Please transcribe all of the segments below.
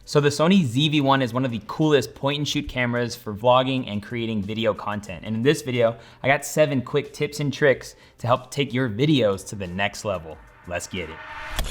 So the Sony ZV-1 is one of the coolest point and shoot cameras for vlogging and creating video content. And in this video, I got 7 quick tips and tricks to help take your videos to the next level. Let's get it.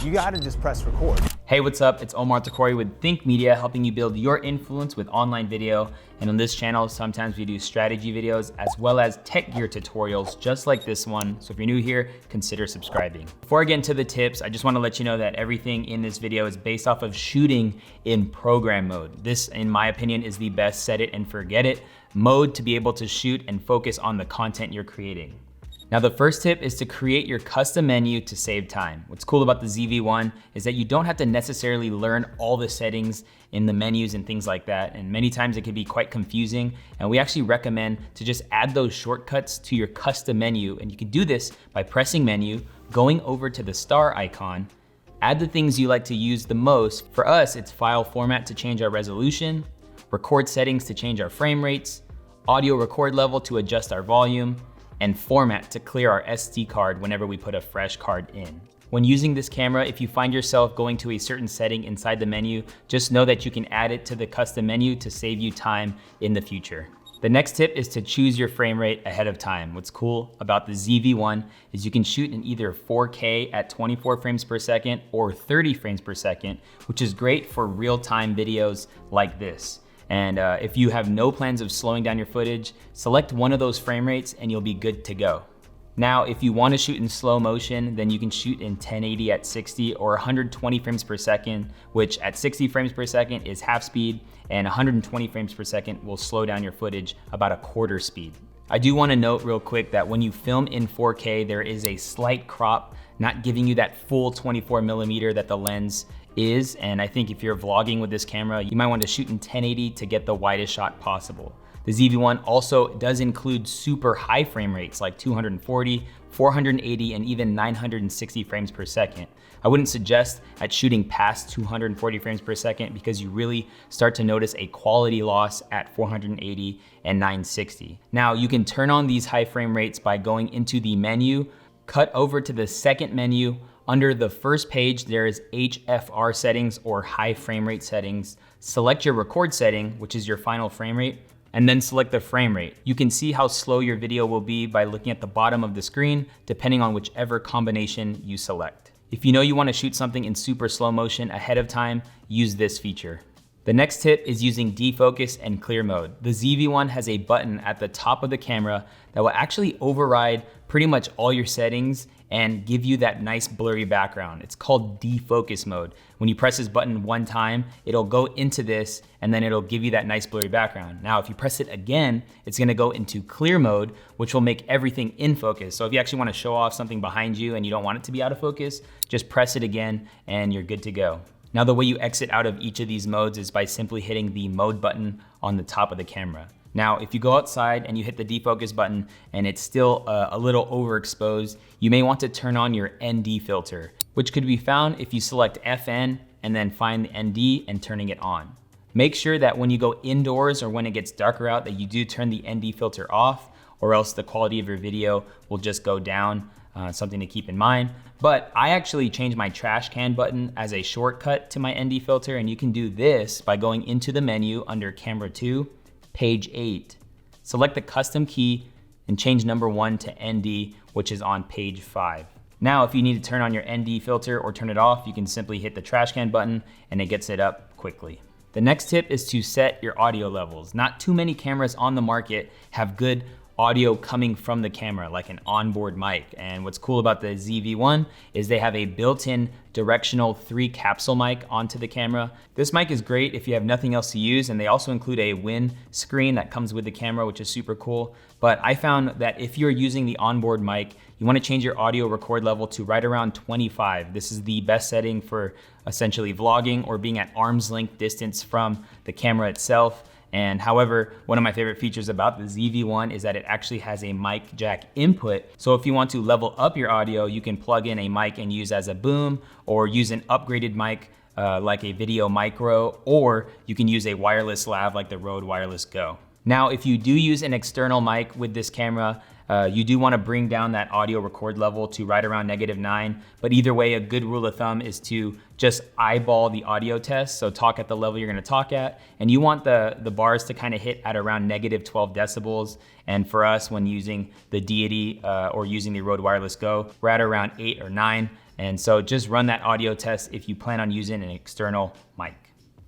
You gotta just press record. Hey, what's up? It's Omar Takori with Think Media, helping you build your influence with online video. And on this channel, sometimes we do strategy videos as well as tech gear tutorials just like this one. So if you're new here, consider subscribing. Before I get into the tips, I just wanna let you know that everything in this video is based off of shooting in program mode. This, in my opinion, is the best set it and forget it mode to be able to shoot and focus on the content you're creating. Now the first tip is to create your custom menu to save time. What's cool about the ZV-1 is that you don't have to necessarily learn all the settings in the menus and things like that. And many times it can be quite confusing. And we actually recommend to just add those shortcuts to your custom menu. And you can do this by pressing menu, going over to the star icon, add the things you like to use the most. For us, it's file format to change our resolution, record settings to change our frame rates, audio record level to adjust our volume, and format to clear our SD card whenever we put a fresh card in. When using this camera, if you find yourself going to a certain setting inside the menu, just know that you can add it to the custom menu to save you time in the future. The next tip is to choose your frame rate ahead of time. What's cool about the ZV-1 is you can shoot in either 4K at 24 frames per second or 30 frames per second, which is great for real-time videos like this. And if you have no plans of slowing down your footage, select one of those frame rates and you'll be good to go. Now, if you want to shoot in slow motion, then you can shoot in 1080 at 60 or 120 frames per second, which at 60 frames per second is half speed, and 120 frames per second will slow down your footage about a quarter speed. I do want to note real quick that when you film in 4K, there is a slight crop, not giving you that full 24mm that the lens is. And I think if you're vlogging with this camera, you might want to shoot in 1080 to get the widest shot possible. The ZV-1 also does include super high frame rates like 240, 480, and even 960 frames per second. I wouldn't suggest at shooting past 240 frames per second because you really start to notice a quality loss at 480 and 960. Now you can turn on these high frame rates by going into the menu, cut over to the second menu. Under the first page, there is HFR settings or high frame rate settings. Select your record setting, which is your final frame rate, and then select the frame rate. You can see how slow your video will be by looking at the bottom of the screen, depending on whichever combination you select. If you know you want to shoot something in super slow motion ahead of time, use this feature. The next tip is using defocus and clear mode. The ZV-1 has a button at the top of the camera that will actually override pretty much all your settings and give you that nice blurry background. It's called defocus mode. When you press this button one time, it'll go into this and then it'll give you that nice blurry background. Now, if you press it again, it's gonna go into clear mode, which will make everything in focus. So if you actually wanna show off something behind you and you don't want it to be out of focus, just press it again and you're good to go. Now, the way you exit out of each of these modes is by simply hitting the mode button on the top of the camera. Now, if you go outside and you hit the defocus button and it's still a little overexposed, you may want to turn on your ND filter, which could be found if you select FN and then find the ND and turning it on. Make sure that when you go indoors or when it gets darker out that you do turn the ND filter off, or else the quality of your video will just go down. Something to keep in mind. But I actually changed my trash can button as a shortcut to my ND filter, and you can do this by going into the menu under camera 2, page 8. Select the custom key and change number 1 to ND, which is on page 5. Now, if you need to turn on your ND filter or turn it off, you can simply hit the trash can button and it gets it up quickly. The next tip is to set your audio levels. Not too many cameras on the market have good audio coming from the camera, like an onboard mic. And what's cool about the ZV-1 is they have a built-in directional 3 capsule mic onto the camera. This mic is great if you have nothing else to use, and they also include a wind screen that comes with the camera, which is super cool. But I found that if you're using the onboard mic, you want to change your audio record level to right around 25. This is the best setting for essentially vlogging or being at arm's length distance from the camera itself. And however, one of my favorite features about the ZV-1 is that it actually has a mic jack input. So if you want to level up your audio, you can plug in a mic and use as a boom, or use an upgraded mic like a Video Micro, or you can use a wireless lav like the Rode Wireless Go. Now, if you do use an external mic with this camera, You do want to bring down that audio record level to right around -9, but either way, a good rule of thumb is to just eyeball the audio test. So talk at the level you're going to talk at, and you want the bars to kind of hit at around -12 decibels. And for us, when using the Deity or using the Rode Wireless Go, we're at around 8 or 9. And so just run that audio test if you plan on using an external mic.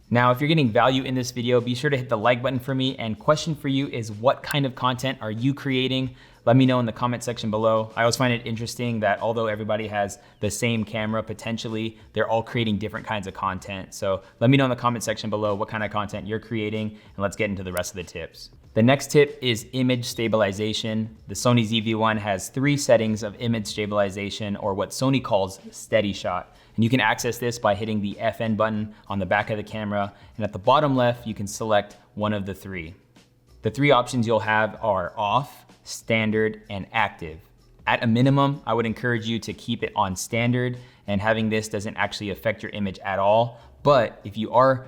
Now, if you're getting value in this video, be sure to hit the like button for me. And question for you is, what kind of content are you creating? Let me know in the comment section below. I always find it interesting that although everybody has the same camera, potentially, they're all creating different kinds of content. So let me know in the comment section below what kind of content you're creating, and let's get into the rest of the tips. The next tip is image stabilization. The Sony ZV-1 has 3 settings of image stabilization, or what Sony calls steady shot. And you can access this by hitting the FN button on the back of the camera. And at the bottom left, you can select one of the 3. The 3 options you'll have are off, standard, and active. At a minimum, I would encourage you to keep it on standard, and having this doesn't actually affect your image at all. But if you are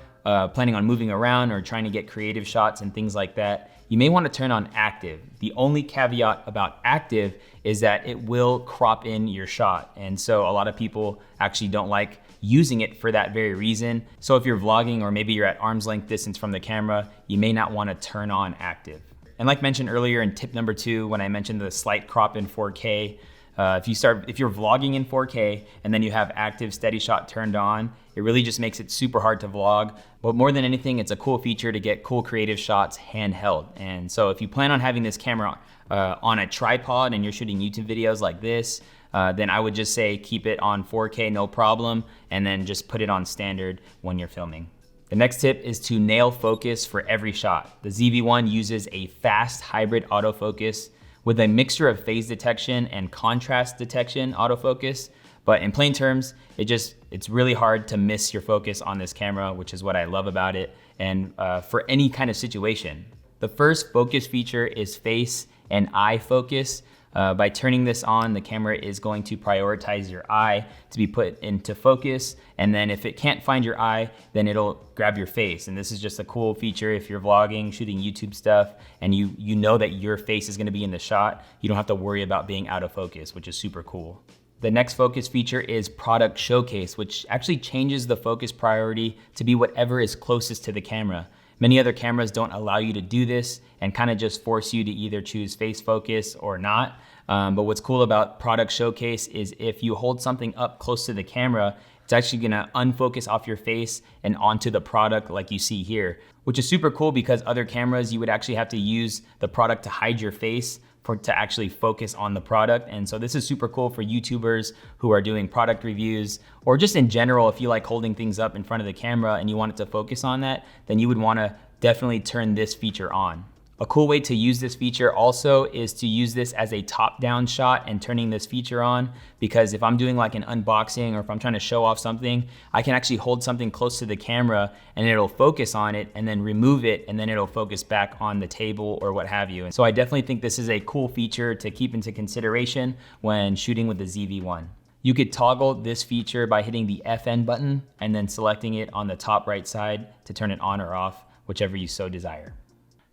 planning on moving around or trying to get creative shots and things like that, you may want to turn on active. The only caveat about active is that it will crop in your shot. And so a lot of people actually don't like using it for that very reason. So if you're vlogging or maybe you're at arm's length distance from the camera, you may not want to turn on active. And like mentioned earlier in tip number 2, when I mentioned the slight crop in 4K, if you're vlogging in 4K and then you have active steady shot turned on, it really just makes it super hard to vlog. But more than anything, it's a cool feature to get cool creative shots handheld. And so if you plan on having this camera on a tripod and you're shooting YouTube videos like this, then I would just say keep it on 4K, no problem, and then just put it on standard when you're filming. The next tip is to nail focus for every shot. The ZV-1 uses a fast hybrid autofocus with a mixture of phase detection and contrast detection autofocus. But in plain terms, it's really hard to miss your focus on this camera, which is what I love about it, and for any kind of situation. The first focus feature is face and eye focus. By turning this on, the camera is going to prioritize your eye to be put into focus. And then if it can't find your eye, then it'll grab your face. And this is just a cool feature if you're vlogging, shooting YouTube stuff, and you know that your face is gonna be in the shot. You don't have to worry about being out of focus, which is super cool. The next focus feature is product showcase, which actually changes the focus priority to be whatever is closest to the camera. Many other cameras don't allow you to do this and kind of just force you to either choose face focus or not. But what's cool about product showcase is if you hold something up close to the camera, it's actually gonna unfocus off your face and onto the product like you see here, which is super cool because other cameras, you would actually have to use the product to hide your face to actually focus on the product. And so this is super cool for YouTubers who are doing product reviews, or just in general, if you like holding things up in front of the camera and you want it to focus on that, then you would wanna definitely turn this feature on. A cool way to use this feature also is to use this as a top-down shot and turning this feature on, because if I'm doing like an unboxing or if I'm trying to show off something, I can actually hold something close to the camera and it'll focus on it and then remove it and then it'll focus back on the table or what have you. And so I definitely think this is a cool feature to keep into consideration when shooting with the ZV-1. You could toggle this feature by hitting the FN button and then selecting it on the top right side to turn it on or off, whichever you so desire.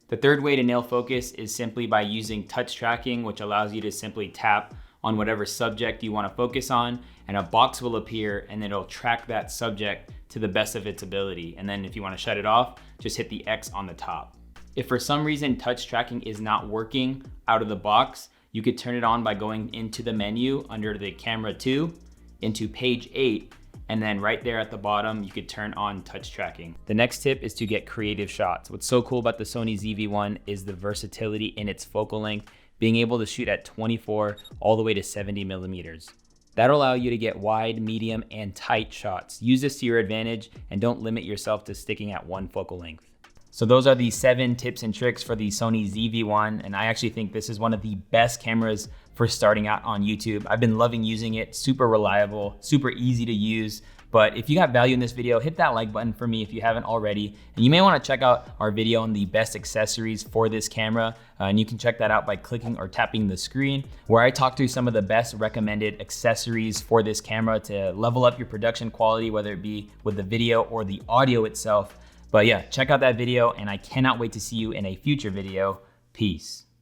The third way to nail focus is simply by using touch tracking, which allows you to simply tap on whatever subject you want to focus on, and a box will appear and it'll track that subject to the best of its ability. And then if you want to shut it off, just hit the X on the top. If for some reason touch tracking is not working out of the box, you could turn it on by going into the menu under the camera 2, into page 8, and then right there at the bottom, you could turn on touch tracking. The next tip is to get creative shots. What's so cool about the Sony ZV-1 is the versatility in its focal length, being able to shoot at 24 all the way to 70 millimeters. That'll allow you to get wide, medium, and tight shots. Use this to your advantage and don't limit yourself to sticking at one focal length. So those are the 7 tips and tricks for the Sony ZV-1, and I actually think this is one of the best cameras for starting out on YouTube. I've been loving using it, super reliable, super easy to use. But if you got value in this video, hit that like button for me if you haven't already. And you may wanna check out our video on the best accessories for this camera. And you can check that out by clicking or tapping the screen, where I talk through some of the best recommended accessories for this camera to level up your production quality, whether it be with the video or the audio itself. But yeah, check out that video, and I cannot wait to see you in a future video. Peace.